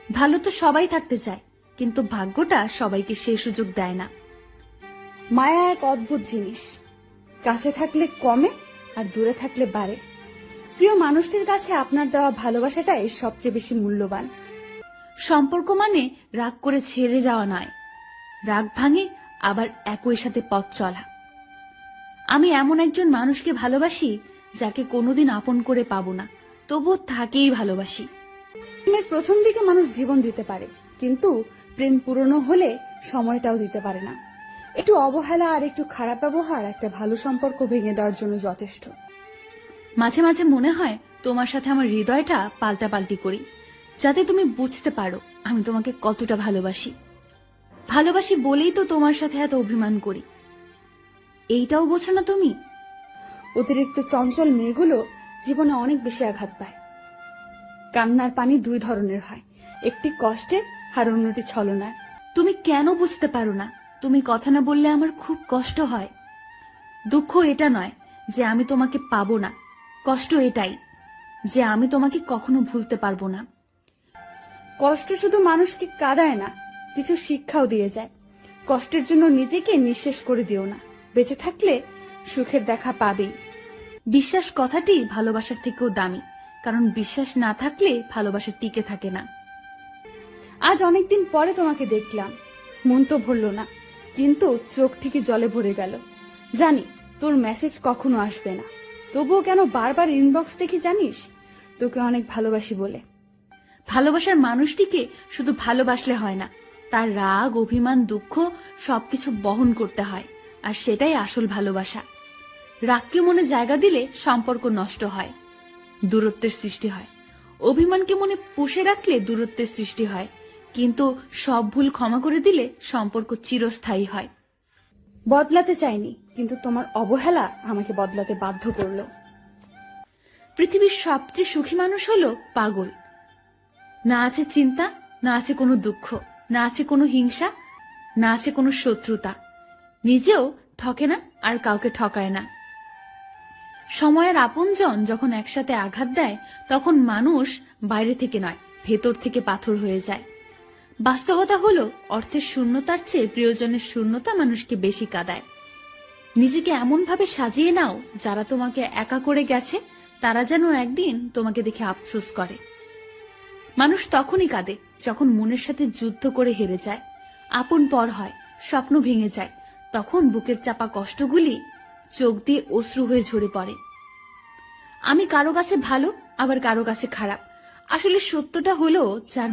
ভালো তো সবাই থাকতে চায়, কিন্তু ভাগ্যটা সবাইকে সেই সুযোগ দেয় না। মায়া এক অদ্ভুত জিনিস, কাছে থাকলে কমে আর দূরে থাকলে বাড়ে। প্রিয় মানুষটির কাছে আপনার দেওয়া ভালোবাসাটাই সবচেয়ে বেশি মূল্যবান। সম্পর্ক মানে রাগ করে ছেড়ে যাওয়া নয়, রাগ ভাঙে আবার একই সাথে পথ চলা। আমি এমন একজন মানুষকে ভালোবাসি যাকে কোনোদিন আপন করে পাবো না, তবুও তাকেই ভালোবাসি। প্রেমের প্রথম দিকে মানুষ জীবন দিতে পারে, কিন্তু প্রেম পুরনো হলে সময়টাও দিতে পারে না। একটু অবহেলা আর একটু খারাপ ব্যবহার একটা ভালো সম্পর্ক ভেঙে দেওয়ার জন্য যথেষ্ট। মাঝে মাঝে মনে হয় তোমার সাথে আমার হৃদয়টা পাল্টাপাল্টি করি, যাতে তুমি বুঝতে পারো আমি তোমাকে কতটা ভালোবাসি। ভালোবাসি বলেই তো তোমার সাথে এত অভিমান করি, এইটাও বোঝো না তুমি? অতিরিক্ত চঞ্চল মেয়েগুলো জীবনে অনেক বেশি আঘাত পায়। কান্নার পানি দুই ধরনের হয়, একটি কষ্টের আর অন্যটি ছলনার। তুমি কেন বুঝতে পারো না? তুমি কথা না বললে আমার খুব কষ্ট হয়। দুঃখ এটা নয় যে আমি তোমাকে পাবো না, কষ্ট এটাই যে আমি তোমাকে কখনো ভুলতে পারবো না। কষ্ট শুধু মানুষকে কাঁদায় না, কিছু শিক্ষাও দিয়ে যায়। কষ্টের জন্য নিজেকে নিঃশেষ করে দিও না, বেঁচে থাকলে সুখের দেখা পাবেই। বিশ্বাস কথাটি ভালোবাসার থেকেও দামি, কারণ বিশ্বাস না থাকলে ভালোবাসা টিকে থাকে না। আজ অনেকদিন পরে তোমাকে দেখলাম, মন তো ভরলো না, কিন্তু চোখ ঠিকই জলে ভরে গেল। জানি তোর মেসেজ কখনো আসবে না, তবুও কেন বারবার ইনবক্স দেখি জানিস? তোকে অনেক ভালোবাসি বলে। ভালোবাসার মানুষটিকে শুধু ভালোবাসলে হয় না, তার রাগ, অভিমান, দুঃখ সবকিছু বহন করতে হয়, আর সেটাই আসল ভালোবাসা। রাগকে মনে জায়গা দিলে সম্পর্ক নষ্ট হয়, দূরত্বের সৃষ্টি হয়। অভিমানকে মনে পুষে রাখলে দূরত্বের সৃষ্টি হয়, কিন্তু সব ভুল ক্ষমা করে দিলে সম্পর্ক চিরস্থায়ী হয়। বদলাতে চাইনি, কিন্তু তোমার অবহেলা আমাকে বদলাতে বাধ্য করলো। পৃথিবীর সবচেয়ে সুখী মানুষ হলো পাগল। না আছে চিন্তা, না আছে কোনো দুঃখ, না আছে কোনো হিংসা, না আছে কোনো শত্রুতা। নিজেও ঠকে না আর কাউকে ঠকায় না। সময়ের আপনজন যখন একসাথে আঘাত দেয়, তখন মানুষ বাইরে থেকে নয়, ভেতর থেকে পাথর হয়ে যায়। বাস্তবতা হলো অর্থের শূন্যতার চেয়ে প্রিয়জনের শূন্যতা মানুষকে বেশি কাঁদায়। নিজেকে এমন ভাবে সাজিয়ে নাও, যারা তোমাকে একা করে গেছে তারা যেন একদিন তোমাকে দেখে আফসোস করে। মানুষ তখনই কাঁদে যখন মনের সাথে যুদ্ধ করে হেরে যায়, আপন পর হয়, স্বপ্ন ভেঙে যায়। তখন বুকের চাপা কষ্টগুলি চোখ দিয়ে অশ্রু হয়ে ঝরে পড়ে। আমি কারো কাছে ভালো, আবার কারো কাছে খারাপ। আসলে সত্যটা হলো, যার